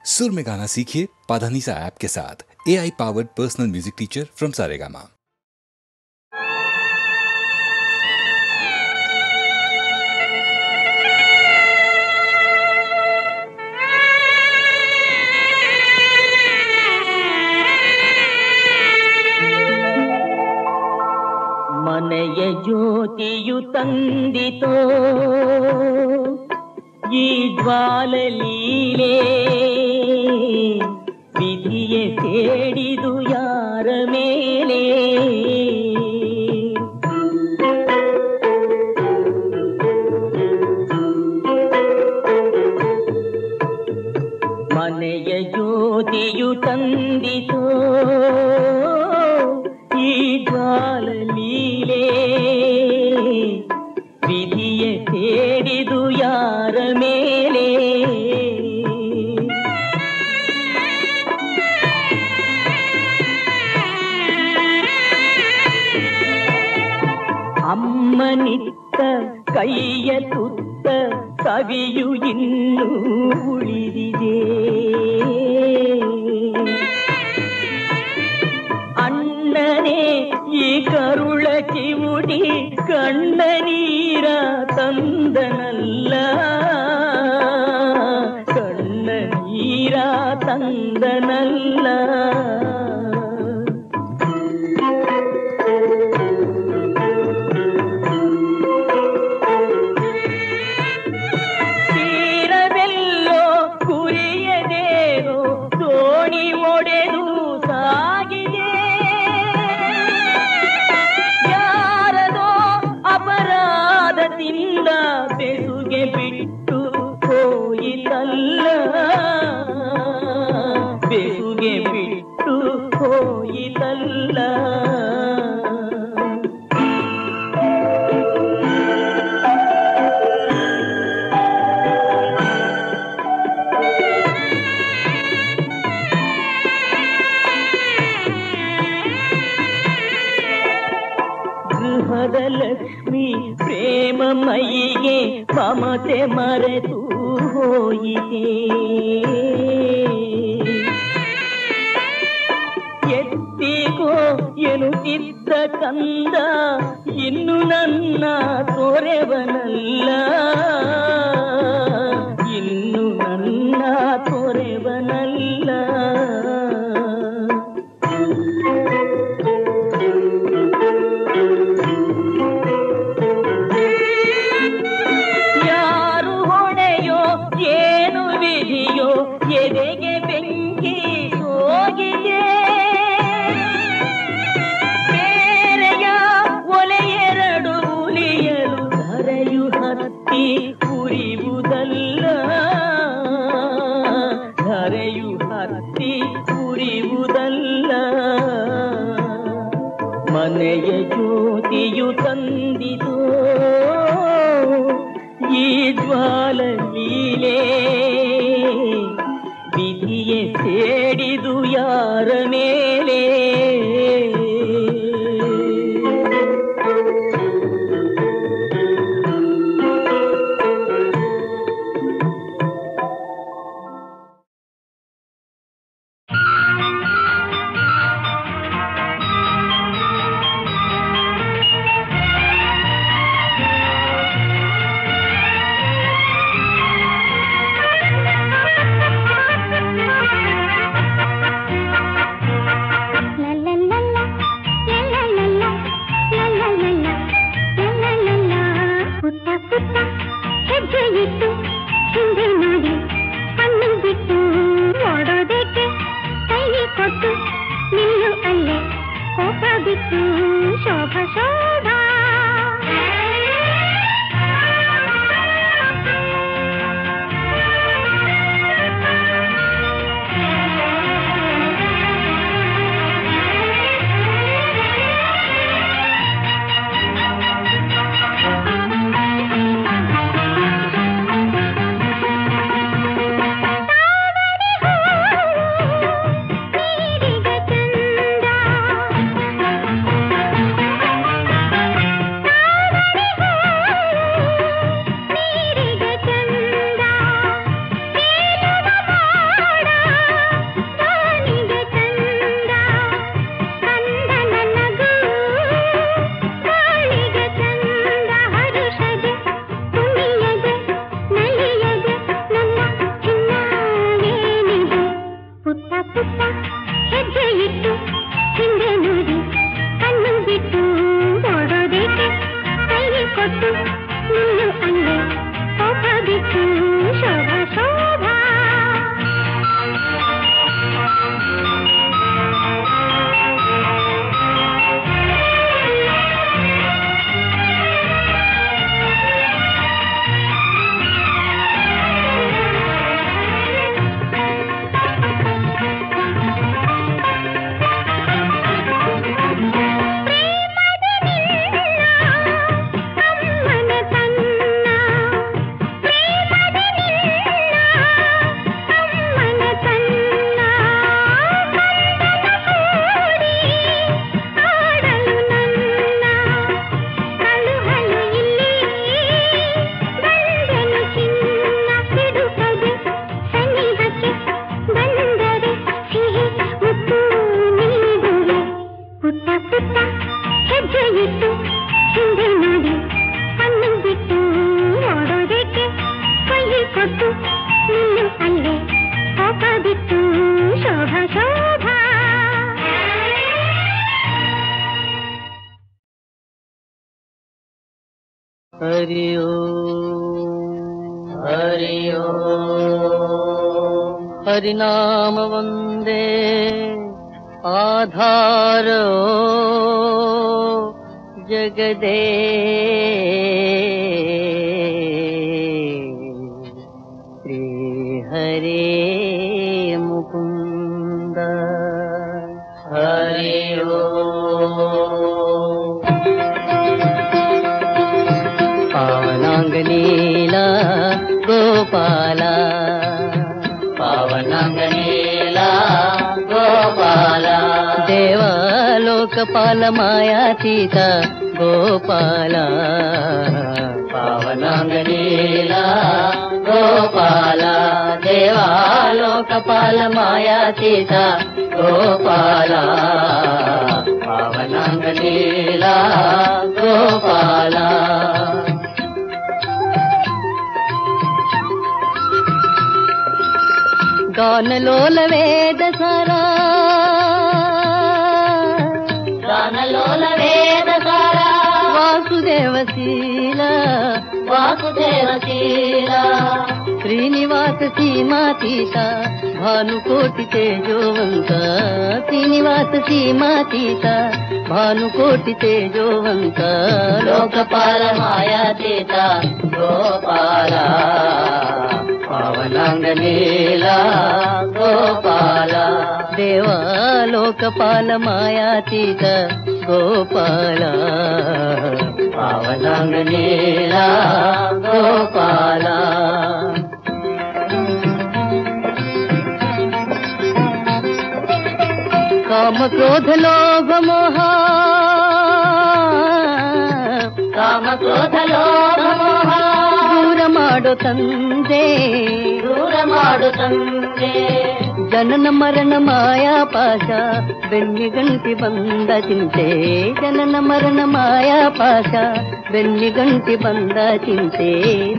सुर में गाना सीखिए पाधानीसा ऐप के साथ। AI powered personal music teacher from Saregama. ಮನೆಯ ಜ್ಯೋತಿಯು ತಂದಿತೋ ಈ ಜ್ವಾಲಲೀಲೆ, ವಿಧಿಯ ಸೇಡಿದು ಯಾರ ಮೇಲೆ? ಮನೆಯ ಜ್ಯೋತಿಯು ತಂದಿತೋ ಈ ಜ್ವಾಲಲೀಲೆ, ವಿಧಿಯ ಸೇಡಿದು ಯಾರ ಮೇಲೆ? ಅಮ್ಮನಿತ್ತ ಕೈಯ ತುತ್ತ ಕವಿಯು ಇನ್ನೂ ಉಳಿದಿದೆ. ಅಣ್ಣನೇ ಈ ಕರುಳ ಕಿವುಡಿ ಕಣ್ಣ ನೀರ ತಂದನಲ್ಲ, ಕಣ್ಣ ನೀರ ತಂದನಲ್ಲ. ತೀರವೆಲ್ಲೋ ಕುರಿಯದೇನೋ ದೋಣಿ ಒಡೆದು ಸಾಗಿದೆ, ಯಾರದೋ ಅಪರಾಧದಿಂದ ಬೆಸುಗೆ ಬಿಟ್ಟು ಹೋಯಿತಲ್ಲ, ಬೆಸುಗೆ ಬಿಟ್ಟು ಹೋಯಿತಲ್ಲ. ಗೃಹದ ಲಕ್ಷ್ಮಿ ಪ್ರೇಮ ಮೈಗೆ ಮಮತೆ ಮರೆತು ಹೋಯಿತೆ. ಎತ್ತಿಗೋ ಎನ್ನುತ್ತಿದ್ದ ಕಂದ ಇನ್ನು ನನ್ನ ತೊರೆವನಲ್ಲ, ಇನ್ನು ನನ್ನ ತೊರೆವನಲ್ಲ. ಯಾರು ಹೊಣೆಯೋ ಏನು ವಿಧಿಯೋ ಎದೆಗೆ ಬೆಂಕಿ ಹೋಗಿದೆ, ಬೇರೆಯ ಒಲೆಯೆರಡು ಉಳಿಯಲು ಧರೆಯು ಹತ್ತಿ ಉರಿಯುವುದಲ್ಲ, ಧರೆಯು ಹತ್ತಿ ಉರಿಯುವುದಲ್ಲ. ಮನೆಯ ಜ್ಯೋತಿಯು ತಂದಿತೋ ಈ ಜ್ವಾಲಲೀಲೆ, ವಿಧಿಯ ಸೇಡಿದು ಯಾರ ಮೇಲೆ? ಪುಟ್ಟ ಹೆಜ್ಜೆ ಇಟ್ಟು ಹಿಂದೆ ನೋಡಿ ಕಣ್ಣು ಬಿಟ್ಟು ಓಡೋದೇಕೆ ಕೈ ಕೊಟ್ಟು ನಿಲ್ಲು ಅಲ್ಲೇ ಕೋಪ ಬಿಟ್ಟು ಶೋಭಾ ಶೋಭಾ हरि ओम हरि ओम हरिनाम वंदे आधार जगदे श्री हरे मुकुंद हरि ओम पावनांगनीला गोपाला पावनांगनीला गोपाला देवा लोकपाल मायातीत गोपाला पावनांगनीला गोपाला देवा लोकपाल मायातीत गोपाला पावनांगनीला गोपाला गानलोल वेद सारा गानलोल वेद सारा वासुदेवशीला वासुदेवशीला श्रीनिवास सीमातीता भानुकोटि तेजोवंत श्रीनिवास सीमातीता भानुकोटि तेजोवंत लोकपाल मायातीता गोपाला पावनांगनीला गोपाला देवा लोकपाल मायातीत गोपाला पावनांगनीला गोपाला काम क्रोध लोभ मोह काम क्रोध लोभ मोह दूर माडो ತಂದೆ ದೂರ ಮಾಡು ತಂದೆ ಜನನ ಮರಣ ಮಾಯಾ ಪಾಶ ಬೆನ್ನಿಗಂಟಿ ಬಂದ ಚಿಂತೆ ಜನನ ಮರಣ ಮಾಯಾ ಪಾಶ ಬೆನ್ನಿಗಂಟಿ ಬಂದ ಚಿಂತೆ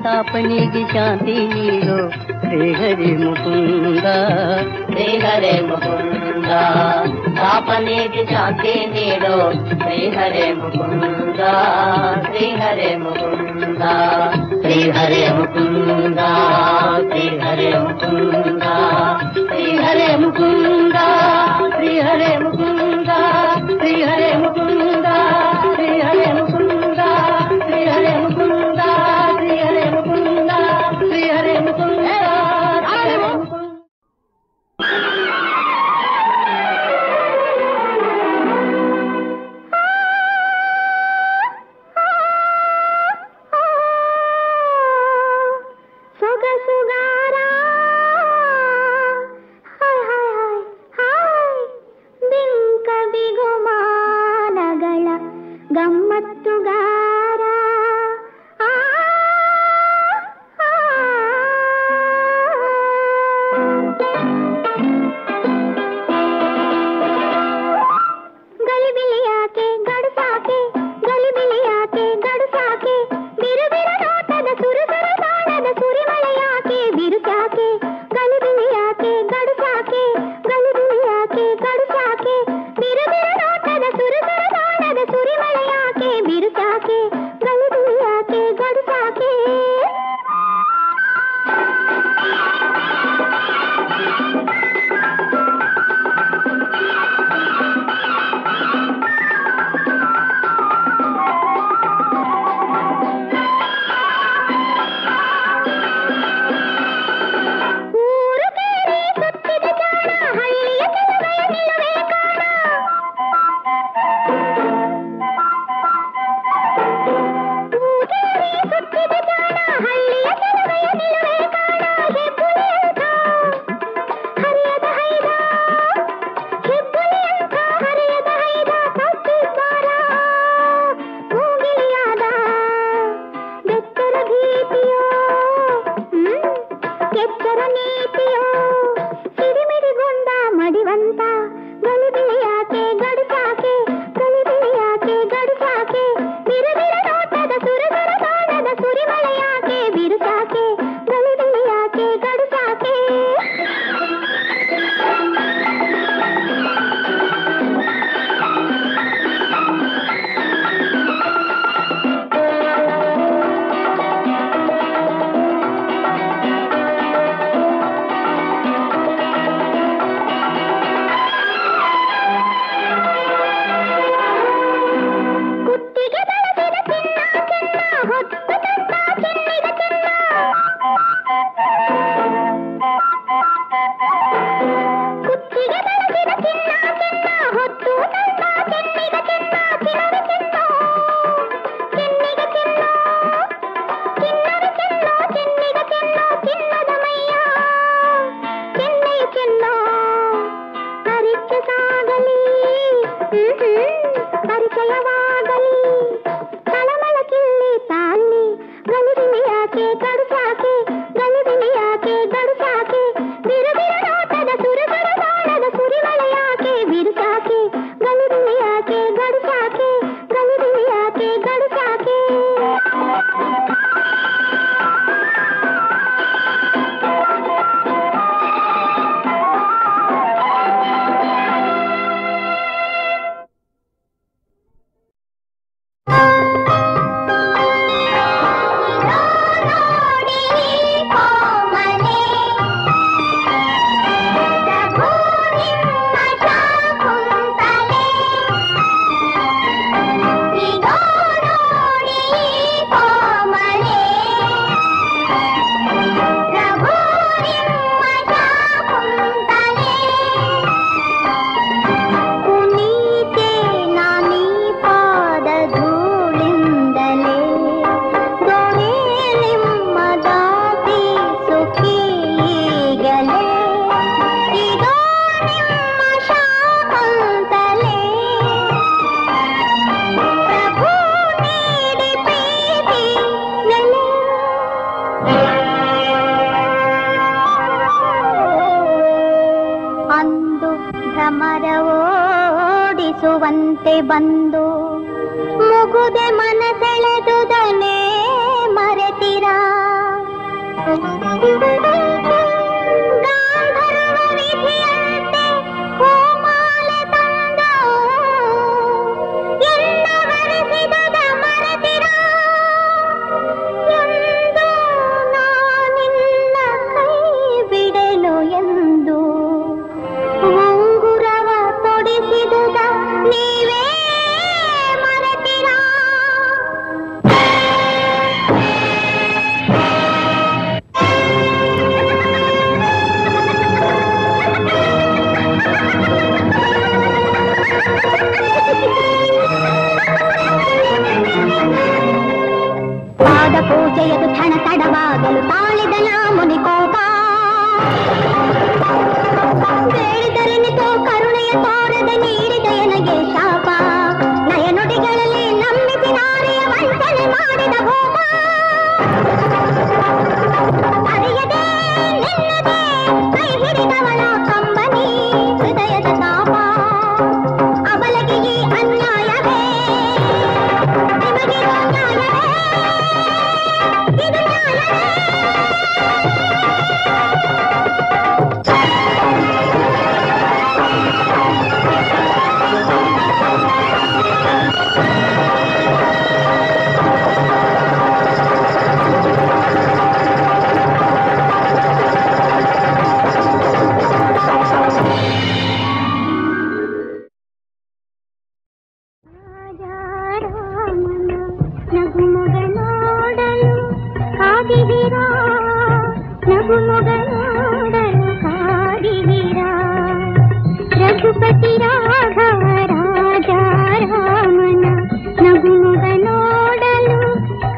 ತಾಪನಿಗೆ ಶಾಂತಿ ನೀಡೋ ಶ್ರೀ ಹರಿ ಮುಕುಂದ ಶ್ರೀ ಹರೇ ಮುಕುಂದ ತಾಪನಿಗೆ ಶಾಂತಿ ನೀಡೋ ಶ್ರೀ ಹರೇ ಮುಕುಂದ ಶ್ರೀ ಹರೇ ಮುಕುಂದ ಶ್ರೀ ಹರೇ ಮುಕುಂದ ಶ್ರೀ ಹರೇ ಮುಕುಂದ ಶ್ರೀ ಹರೇ ಮುಕುಂದ ಶ್ರೀ ಹರೇ ಮುಕುಂದ ಶ್ರೀ ಹರೇ ಮುಕುಂದ ಶ್ರೀ ಹರೇ ಮುಕುಂದ ಶ್ರೀ ಹರೇ ಮುಕುಂದ ಶ್ರೀ ಹರೇ ಮುಕುಂದ ಶ್ರೀ ಹರೇ ಮುಕುಂದ ಸೊಗಸುಗಾರ ಭ್ರಮರವೋಡಿಸುವಂತೆ ಬಂದು ಮುಗುದೆ ಮನಸೆಳೆದುದನೇ ಮರೆತಿರಾ ಗಾಂಧರ್ವ ವಿಧಿಯಂತೆ ಹೂಮಾಲೆ ತಂದು ಎಲ್ಲ ವರೆಸಿದುದ ಮರೆತಿರಾ ಎಂದು ನಾನಿನ್ನ ಕೈ ಬಿಡಲು ಎಂದು ಉಂಗುರವ ತೊಡಿಸಿದುದ ನೀವೇ ಮರೆತಿರಾ ಪಾದ ಪೂಜೆಯದು ಕ್ಷಣ ತಡವಾಗಲು ತಾಳಿದನ ಮುನಿಕೋಪ ಬೇಡಿದರೆನಿತೋ ಕರುಣೆಯ ತೋರದೆ ನೀಡಿದ ಎನಗೆ ಶಾಪ ನಯನುಡಿಗಳಲ್ಲಿ ನಂಬಿಸಿ ನಾರಿಯ ವಂಚನೆ ಮಾಡಿದ ಭೂಮ ಅರಿಯದೆ ನಿನ್ನದೆ ಕೈ ಹಿಡಿದವಳ ಕಂಬನಿ ಹೃದಯದ ತಾಪ ಅವಳಿಗೆ ಈ ಅನ್ಯಾಯವೇ ನಿಮಗಿರೋ ನ್ಯಾಯವೇ ಇದು ನ್ಯಾಯವೇ ನಗುಮೊಗ ನೋಡಲು ಕಾದಿದ್ದೀರಾ ನಗುಮೊಗ ನೋಡಲು ಕಾದಿದ್ದೀರಾ ರಘುಪತಿ ರಾಘವ ರಾಜ ರಾಮನ ನಗುಮೊಗ ನೋಡಲು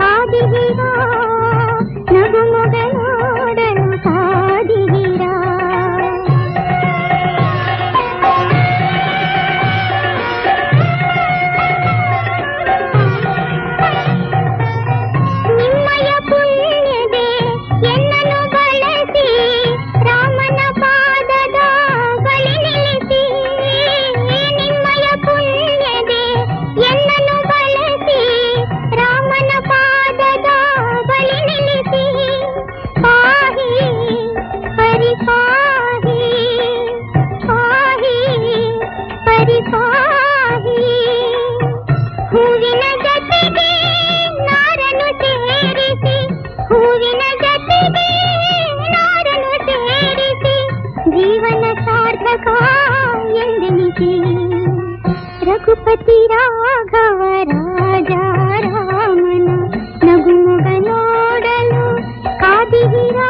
ಕಾದಿದ್ದೀರಾ ನಗುಮೊಗ ನೋಡಲು ಕಾದಿದ್ದೀರಾ ನಿಮ್ಮಯ ಪುಣ್ಯದೆ ಎನ್ನನ್ನು ಬಳಸಿ ರಾಮನ ಪಾದದ ಬಳಿ ನಿಲ್ಲಿಸಿ ನಿಮ್ಮಯ ಪುಣ್ಯದೆ ಎನ್ನನ್ನು ಬಳಸಿ ರಾಮನ ಪಾದದ ಬಳಿ ನಿಲ್ಲಿಸಿ ಪಾಹಿ ಪರಿಪಾಹಿ ಪಾಹಿ ಪರಿಪಾಹಿ ಹೂವಿನ ಜೊತೆಗೆ ನಾರನ್ನು ಸೇರಿಸಿ ಹೂವಿನ ಜೊತೆಗೆ ನಾರನ್ನು ಸೇರಿಸಿ ಜೀವನ ಸಾರ್ಥಕ ಎಂದೆನಿಸಿ ರಘುಪತಿ ರಾಘವ ರಾಜ ರಾಮನ ನಗುಮೊಗ ನೋಡಲು ಕಾದಿದ್ದೀರಾ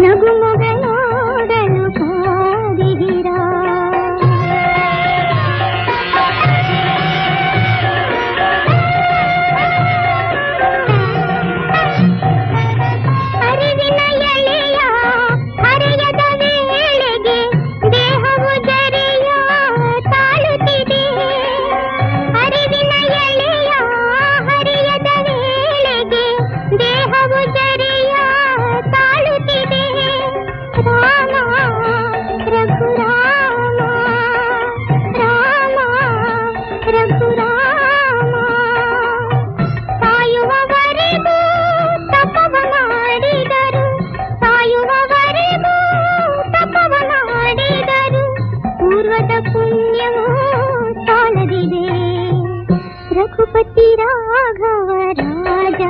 ನಗುಮೊಗ ನೋಡಲು ಕಾದಿದ್ದೀರಾ ಅರಿವಿನ ಎಳೆಯ ಹರೆಯದ ವೇಳೆಗೆ ದೇಹವು ಜರೆಯ ತಾಳುತ್ತಿದೆ ಅರಿವಿನ ಎಳೆಯ ಹರೆಯದ ವೇಳೆಗೆ ದೇಹವು ಜರೆಯ ತಾಳುತ್ತಿದೆ ರಾಮ ರಘುರಾಮ ರಾಮ ರಘುರಾಮ ಸಾಯುವವರೆಗೂ ತಪವ ಮಾಡಿದರು ಸಾಯುವವರೆಗೂ ತಪವ ಮಾಡಿದರು ಪೂರ್ವದ ಪುಣ್ಯವೂ ಸಾಲದಿದೆ ರಘುಪತಿ ರಾಘವ ರಾಜ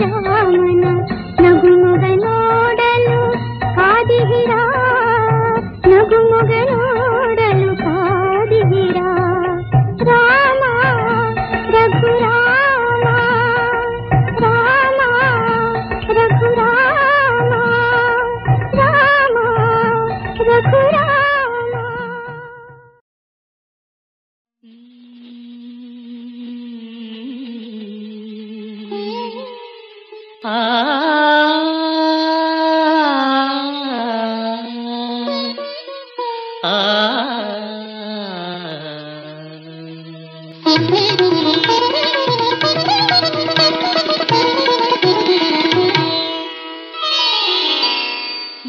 ರಾಮನ ನಗುಮೊಗ ನೋಡಲು ಕಾದಿದ್ದೀರಾ ನಗುಮೊಗ ನೋಡಲು ಕಾದಿದ್ದೀರಾ ರಾಮ ರಘುರಾಮ ರಾಮ ರಘುರಾಮ ರಾಮ ರಘುರಾಮ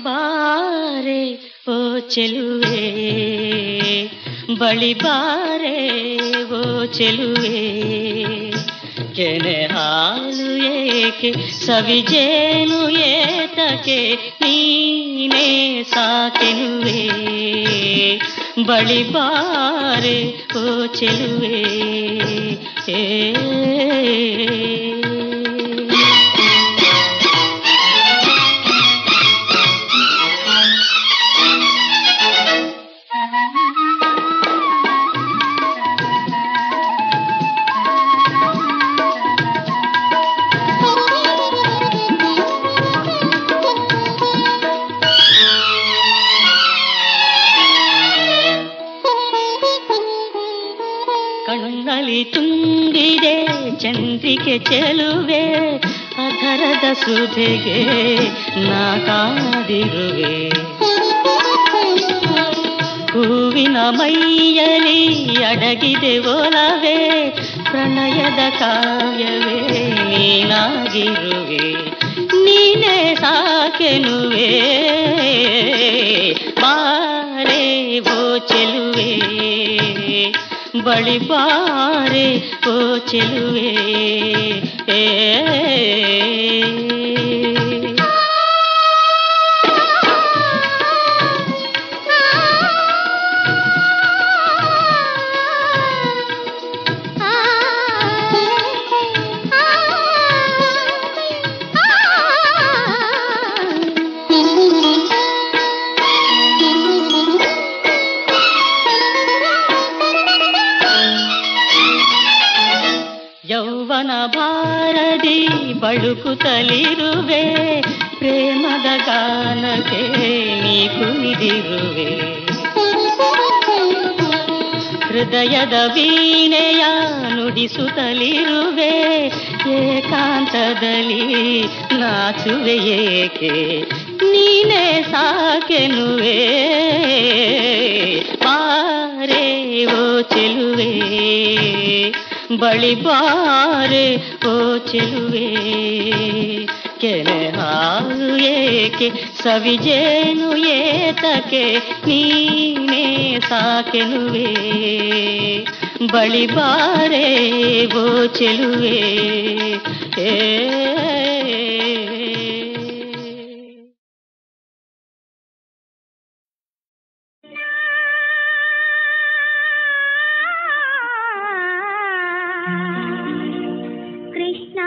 ಬಾರೆ ಓ ಚೆಲುವೆ ಬಳಿ ಬಾರೆ ಓ ಚೆಲುವೆ ಕೆನೆ ಹಾಲು ಏಕೆ ಸವಿಜೇನು ಏತಕ್ಕೆ ನೀನೇ ಸಾಕೆನುವೆ ಬಳಿ ಬಾರೆ ಓ ಚೆಲುವೆ ಕಣ್ಣಲ್ಲಿ ತುಂಬಿದೆ ಚಂದ್ರಿಕೆ ಚೆಲುವೆ ಅಧರದ ಸುಧೆಗೆ ನಾ ಕಾದಿರುವೆ ಹೂವಿನ ಮೈಯಲಿ ಅಡಗಿದೆ ಒಲವೇ ಪ್ರಣಯದ ಕಾವ್ಯವೇ ನೀನಾಗಿರುವೆ ನೀನೇ ಸಾಕೆನುವೆ ಬಾರೆ ಓ ಚೆಲುವೆ ಬಳಿ ಬಾರೆ ಓ ಚೆಲುವೆ ಯೌವನ ಭಾರದಿ ಬಳುಕುತ್ತಲಿರುವೆ ಪ್ರೇಮದ ಗಾನಕ್ಕೆ ನೀ ಕುಣಿದಿರುವೆ ಹೃದಯದ ವೀಣೆಯ ನುಡಿಸುತ್ತಲಿರುವೆ ಏಕಾಂತದಲ್ಲಿ ನಾಚುವೆ ಏಕೆ ನೀನೇ ಸಾಕೆನುವೆ ಬಾರೆ ಓ ಚೆಲುವೆ ಬಳಿ ಬಾರೆ ಓ ಚೆಲುವೆ ಕೆನೆ ಹಾಲು ಏಕೆ ಸವಿಜೇನು ಏತಕ್ಕೆ ನೀನೇ ಸಾಕೆನುವೆ ಬಳಿ ಬಾರೆ ಓ ಚೆಲುವೆ ಕೃಷ್ಣ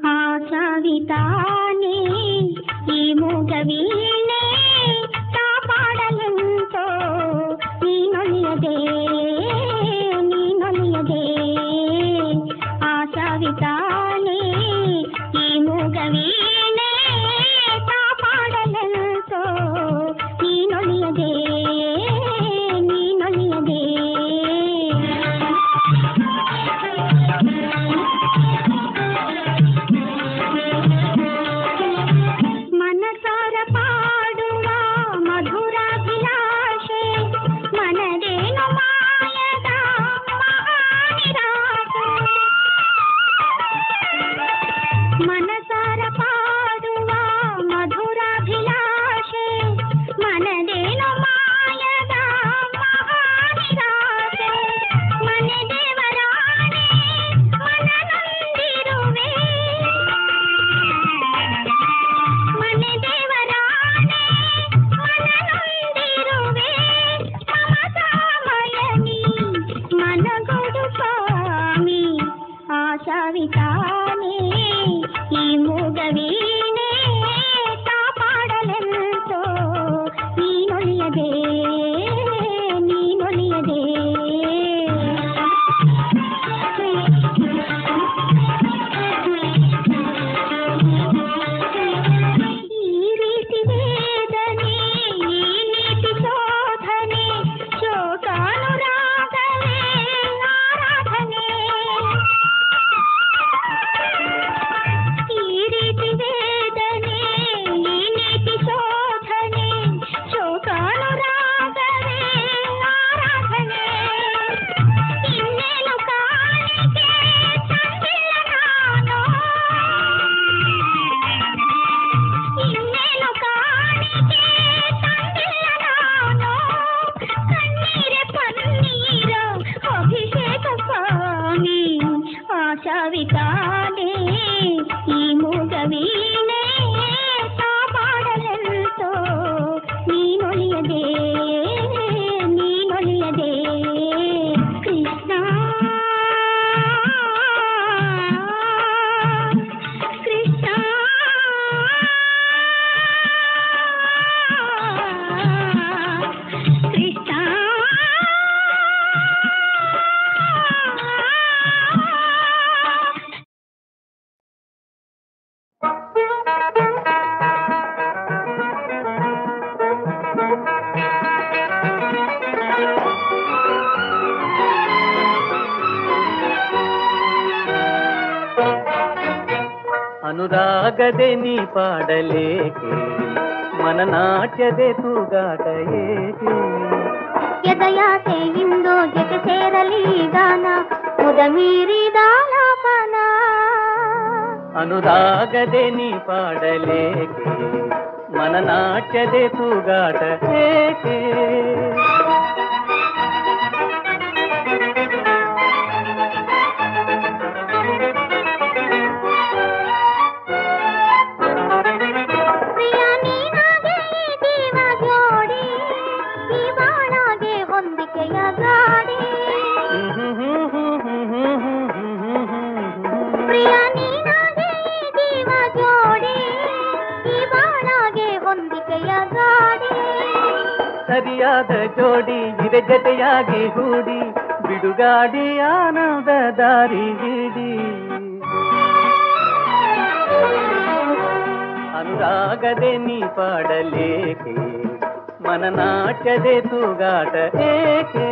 ಆ ಸವಿತಾನೆ ಈ ಮೂಗವೀಣೆ ಕಾಪಾಡಲೆಂತೋ ನೀನೊಲಿಯದೆ ಆ ಸವಿತಾನೆ ಈ ಮೂಗವೀಣೆ ಕಾಪಾಡಲೆಂತೋ ನೀನೊಲಿಯದೆ ಮನಸಾರ ಪಾಡುವ ಮಧುರಾಭಿಲಾಷೆ ಮನದೇನು ಮಾಯದ ಮಹಾನಿರಾಶೆ ಮನಸಾರ ಪಾಡುವ ಮಧುರಾಭಿಲಾಷೆ ಮನದೇನು ಮಾಯದ ಮಹಾನಿರಾಶೆ ಮನೆ ದೇವರಾಣೆ ಮನನೊಂದಿರುವೆ ಮನೆ ದೇವರಾಣೆ ಮನನೊಂದಿರುವೆ ಮಮತಾಮಯನಿ ಮನಗೊಡು ಸ್ವಾಮಿ ಆ ಸವಿತಾನೆ ಈ ಮೂಗವೀಣೆ ಕಾಪಾಡಲೆಂತೋ ನೀನೊಲಿಯದೆ ಈ ರೀತಿ ವೇದನೆ ಈ ನೀತಿ ಶೋಧನೆ ಶೋಕಾನುರಾಗವೇ ಆರಾಧನೆ ಸವಿತಾನೆ ಈ ಮೂಗವೀಣೆ ಕಾಪಾಡಲೆಂತೋ ನೀನೊಲಿಯದೆ ಕೃಷ್ಣ ಕೃಷ್ಣ ಕೃಷ್ಣ ಅನುರಾಗದೆ ನೀ ಪಾಡಲೇಕೆ ಮನನಾಟ್ಯದೆ ತೂಗಾಟ ಏಕೆ ಎದಯಾಸೆ ಇಂದು ಜೊತೆ ಸೇರಲಿ ಗಾನ ಮುದ ಮೀರಿದಾಲಾಪನ ಅನುರಾಗದೆ ನೀ ಪಾಡಲೇಕೆ ಮನನಾಟ್ಯದೆ ತೂಗಾಟ ಏಕೆ ಸರಿಯಾದ ಜೋಡಿ ಇದೆ ಜತೆಯಾಗಿ ಹೂಡಿ ಬಿಡುಗಾಡಿ ಆನಂದ ದಾರಿ ಹಿಡಿ ಅನುರಾಗದೆ ನೀ ಪಾಡಲೇಕೆ ಮನನಾಟ್ಯದೆ ತೂಗಾಟ ಏಕೆ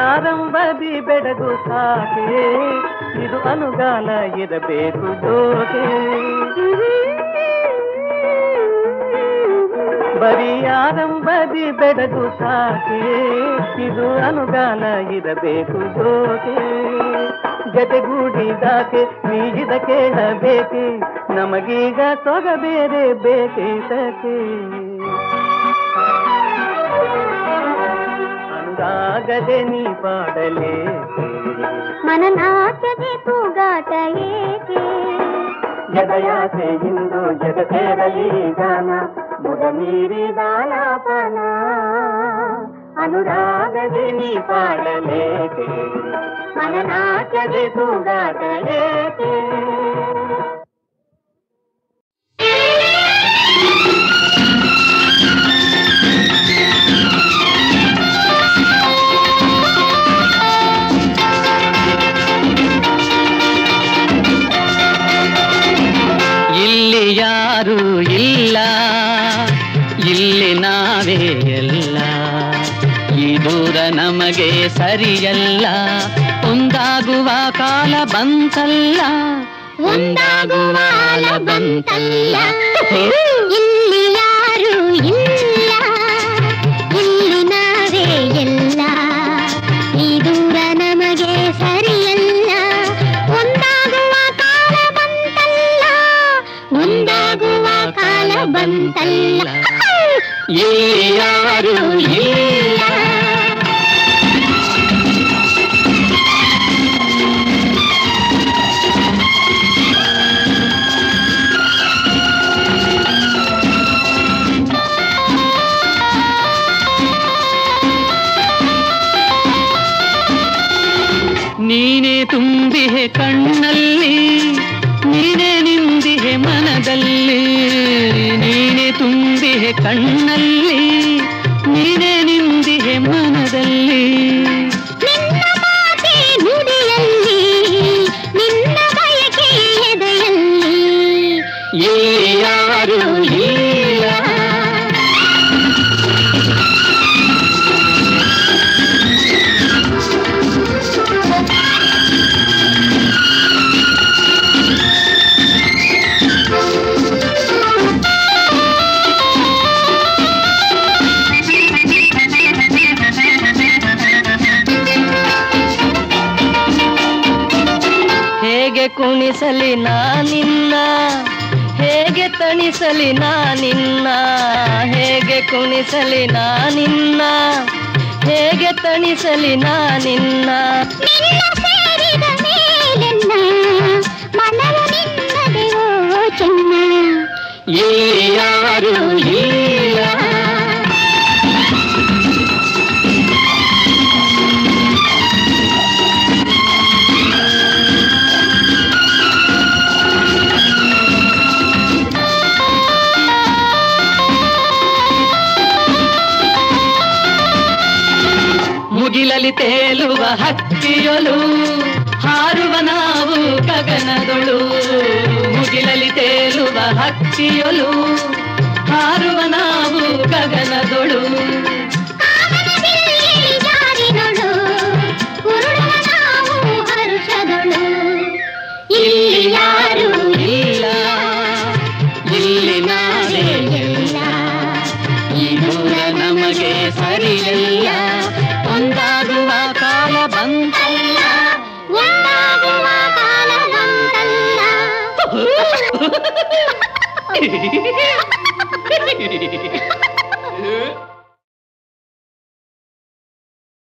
ಆರಂಭದಿ ಬೆಡಗು ಸಾಕೆ ಇದು ಅನುಗಾಲ ಇರಬೇಕು ಜೋಗೆ ಬರೀ ಆರಂಭದಿ ಬೆಡಗು ಸಾಕೆ ಇದು ಅನುಗಾಲ ಇರಬೇಕು ಜೋಗೆ ಜತೆಗೂಡಿದಾಕೆ ನೀಗಿದ ಕೇಳಬೇಕೆ ನಮಗೀಗ ಸೊಗ ಬೇರೆ ಬೇಕೆ ಸಕೆ ಅನುರಾಗದೆ ನೀ ಪಾಡಲೇಕೆ ಮನನಾಟ್ಯದೆ ತೂಗಾಟ ಏಕೆ ಎದಯಾಸೆ ಇಂದು ಜಗ ಸೇರಲಿ ಗಾನ ಮುದ ಮೀರಿದಾಲಾಪನ ಅನುರಾಗದೆ ನೀ ಪಾಡಲೇಕೆ ಮನನಾಟ್ಯದೆ ತೂಗಾಟ ಏಕೆ ಇಲ್ಲಿ ಯಾರೂ ಇಲ್ಲ ಇಲ್ಲಿ ನಾವೇ ಎಲ್ಲ ಈ ದೂರ ನಮಗೆ ಸರಿಯಲ್ಲ ಒಂದಾಗುವ ಕಾಲ ಬಂತಲ್ಲ ಒಂದಾಗುವ ಕಾಲ ಬಂತಲ್ಲ ಇಲ್ಲಿ ಯಾರು ಇಲ್ಲ ಇಲ್ಲಿ ನಾವೇ ಎಲ್ಲ ಈ ದೂರ ನಮಗೆ ಸರಿಯಲ್ಲ ಒಂದಾಗುವ ಕಾಲ ಬಂತಲ್ಲ ಒಂದಾಗುವ ಕಾಲ ಬಂತಲ್ಲ ಇಲ್ಲಿ ಯಾರೂ ಇಲ್ಲ ನೀನೇ ತುಂಬಿಹೆ ಕಣ್ಣಲ್ಲಿ ನೀನೇ ನಿಂದಿಹೆ ಮನದಲ್ಲಿ ನೀನೇ ತುಂಬಿಹೆ ಕಣ್ಣಲ್ಲಿ ನೀನೇ ನಿಂದಿಹೆ ಮನದಲ್ಲಿ ನಿನ್ನ ಮಾತು ಕುಣಿಸಲಿ ನಾನಿನ್ನ, ಹೇಗೆ ತಣಿಸಲಿ ನಾನಿನ್ನ, ಹೇಗೆ ಕುಣಿಸಲಿ ನಾನಿನ್ನ, ಹೇಗೆ ತಣಿಸಲಿ ನಾನಿನ್ನ. ನಿನ್ನ ಸೇರಿದ ಮೇಲೆನ್ನ ಮನವು ನಿನ್ನದೆ ಓ ಚೆನ್ನ. ಇಲ್ಲಿ ಯಾರು ಇಲ್ಲ. ಮುಗಿಲಲಿ ತೇಲುವ ಹಕ್ಕಿಯೊಲು, ಹಾರುವ ನಾವು ಗಗನದೊಳು. ಮುಗಿಲಲಿ ತೇಲುವ ಹಕ್ಕಿಯೊಲು, ಹಾರುವ ನಾವು ಗಗನದೊಳು. ಇಲ್ಲಿ ಯಾರು ಇಲ್ಲ, ಇಲ್ಲಿ ನಾವೇ ಇಲ್ಲ, ಈ ದೂರ ನಮಗೆ ಸರಿಯಲ್ಲ. ಒಂದಾಗುವ ಕಾಲ ಬಂತಲ್ಲ, ಒಂದಾಗುವ ಕಾಲ ಬಂತಲ್ಲ.